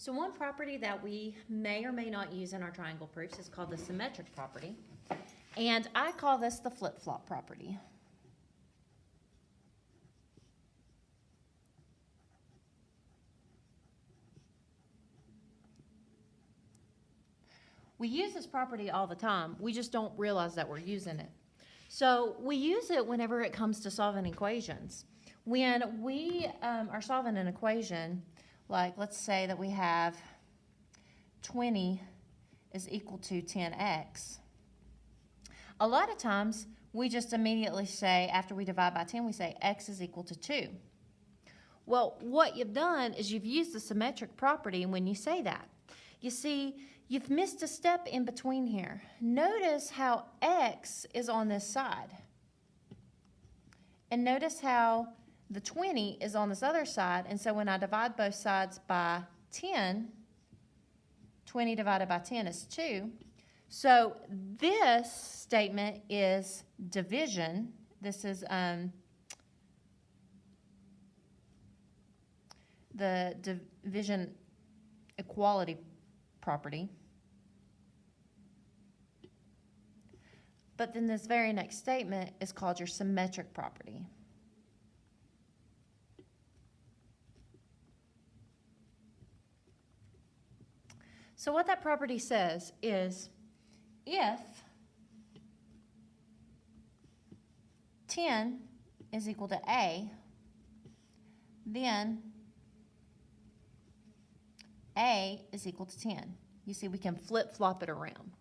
So one property that we may or may not use in our triangle proofs is called the symmetric property. And I call this the flip-flop property. We use this property all the time. We just don't realize that we're using it. So we use it whenever it comes to solving equations. When we are solving an equation, like let's say that we have 20 is equal to 10x. A lot of times we just immediately say, after we divide by 10, we say x is equal to 2. Well, what you've done is you've used the symmetric property when you say that. You see, you've missed a step in between here. Notice how x is on this side. And notice how the 20 is on this other side. And so when I divide both sides by 10, 20 divided by 10 is 2. So this statement is division. This is the division equality property. But then this very next statement is called your symmetric property. So what that property says is if 10 is equal to A, then A is equal to 10. You see, we can flip-flop it around.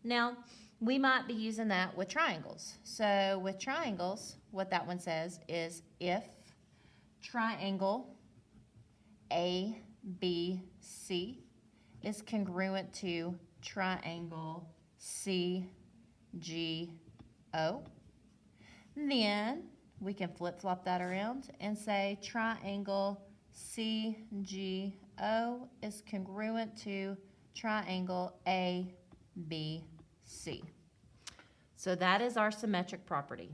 Now, we might be using that with triangles. So with triangles, what that one says is if triangle ABC is congruent to triangle CGO, then we can flip-flop that around and say triangle CGO is congruent to triangle ABC. So that is our symmetric property.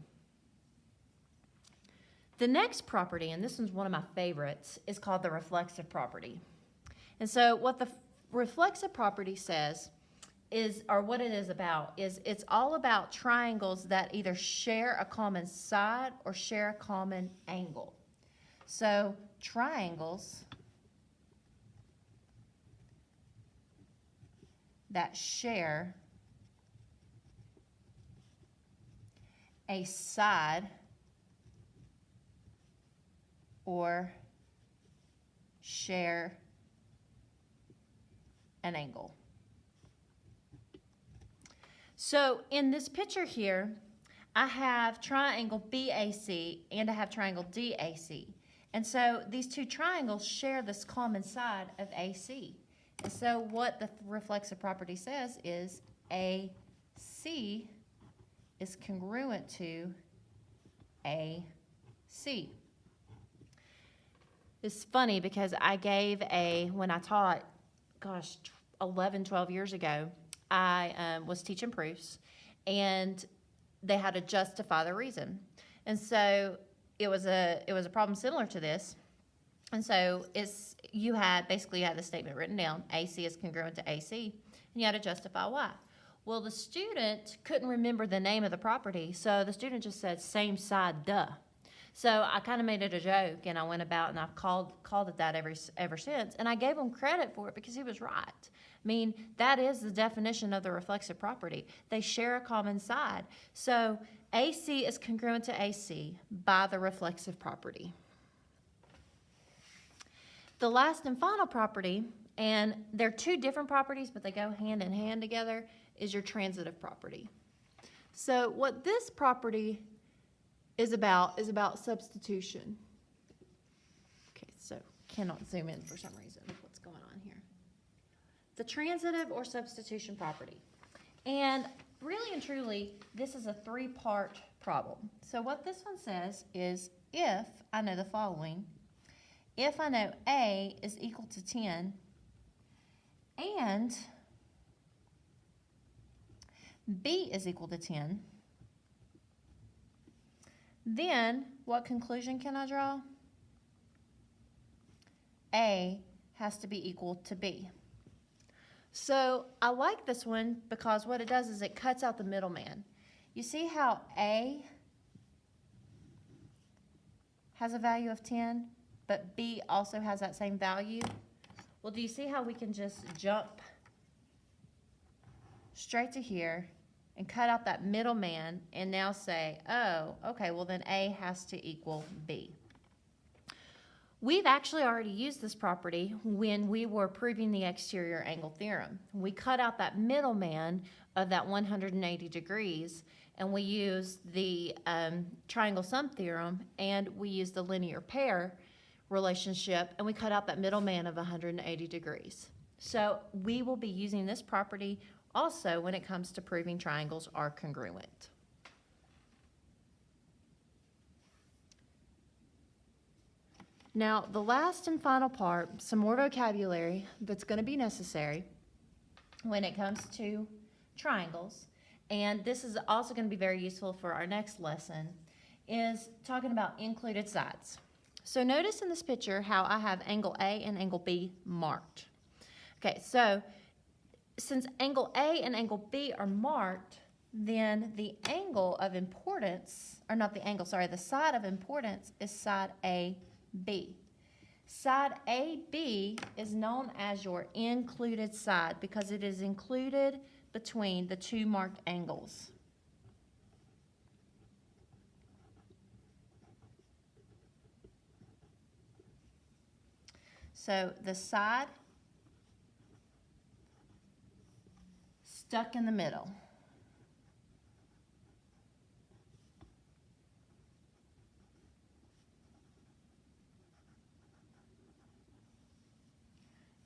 The next property, and this one's one of my favorites, is called the reflexive property. And so what the reflexive property says is, or what it is about, is it's all about triangles that either share a common side or share a common angle. So triangles that share a side or share an angle. So in this picture here, I have triangle BAC and I have triangle DAC. And so these two triangles share this common side of AC. And so what the reflexive property says is AC is congruent to AC. It's funny because I gave when I taught, 11, 12 years ago, I was teaching proofs, and they had to justify the reason. And so it was a problem similar to this. And so you had the statement written down, AC is congruent to AC, and you had to justify why. Well, the student couldn't remember the name of the property, so the student just said same side, duh. So I kind of made it a joke, and I went about and I've called it that ever since. And I gave him credit for it because he was right. I mean, that is the definition of the reflexive property. They share a common side. So AC is congruent to AC by the reflexive property. The last and final property, and they're two different properties, but they go hand in hand together, is your transitive property. So what this property is about substitution. Okay, so cannot zoom in for some reason. What's going on here? The transitive or substitution property. And really and truly, this is a three-part problem. So what this one says is if I know the following, if I know A is equal to 10 and B is equal to 10, then what conclusion can I draw? A has to be equal to B. So I like this one because what it does is it cuts out the middleman. You see how A has a value of 10, but B also has that same value? Well, do you see how we can just jump straight to here and cut out that middleman and now say, oh, okay, well then A has to equal B. We've actually already used this property when we were proving the exterior angle theorem. We cut out that middleman of that 180 degrees, and we used the triangle sum theorem, and we used the linear pair relationship, and we cut out that middleman of 180 degrees. So we will be using this property also when it comes to proving triangles are congruent. Now, the last and final part, some more vocabulary that's going to be necessary when it comes to triangles, and this is also going to be very useful for our next lesson, is talking about included sides. So notice in this picture how I have angle A and angle B marked. Okay, so since angle A and angle B are marked, then the angle of importance, or not the angle, sorry, the side of importance is side AB. Side AB is known as your included side because it is included between the two marked angles. So the side stuck in the middle.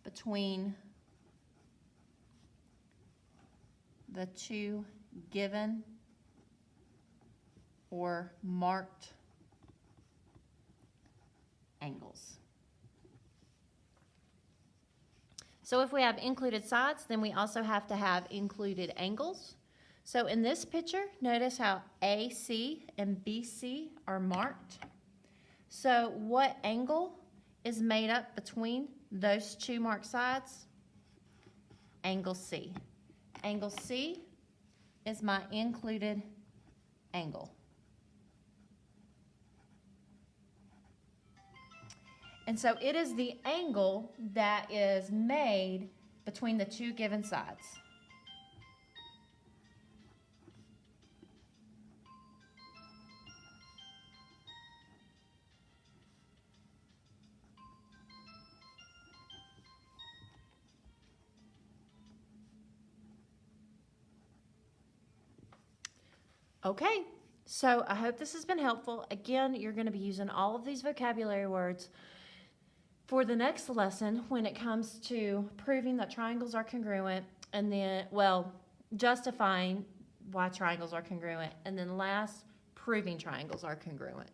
Between the two given or marked angles. So if we have included sides, then we also have to have included angles. So in this picture, notice how AC and BC are marked. So what angle is made up between those two marked sides? Angle C. Angle C is my included angle. And so it is the angle that is made between the two given sides. Okay, so I hope this has been helpful. Again, you're going to be using all of these vocabulary words for the next lesson when it comes to proving that triangles are congruent, and then, well, justifying why triangles are congruent, and then last, proving triangles are congruent.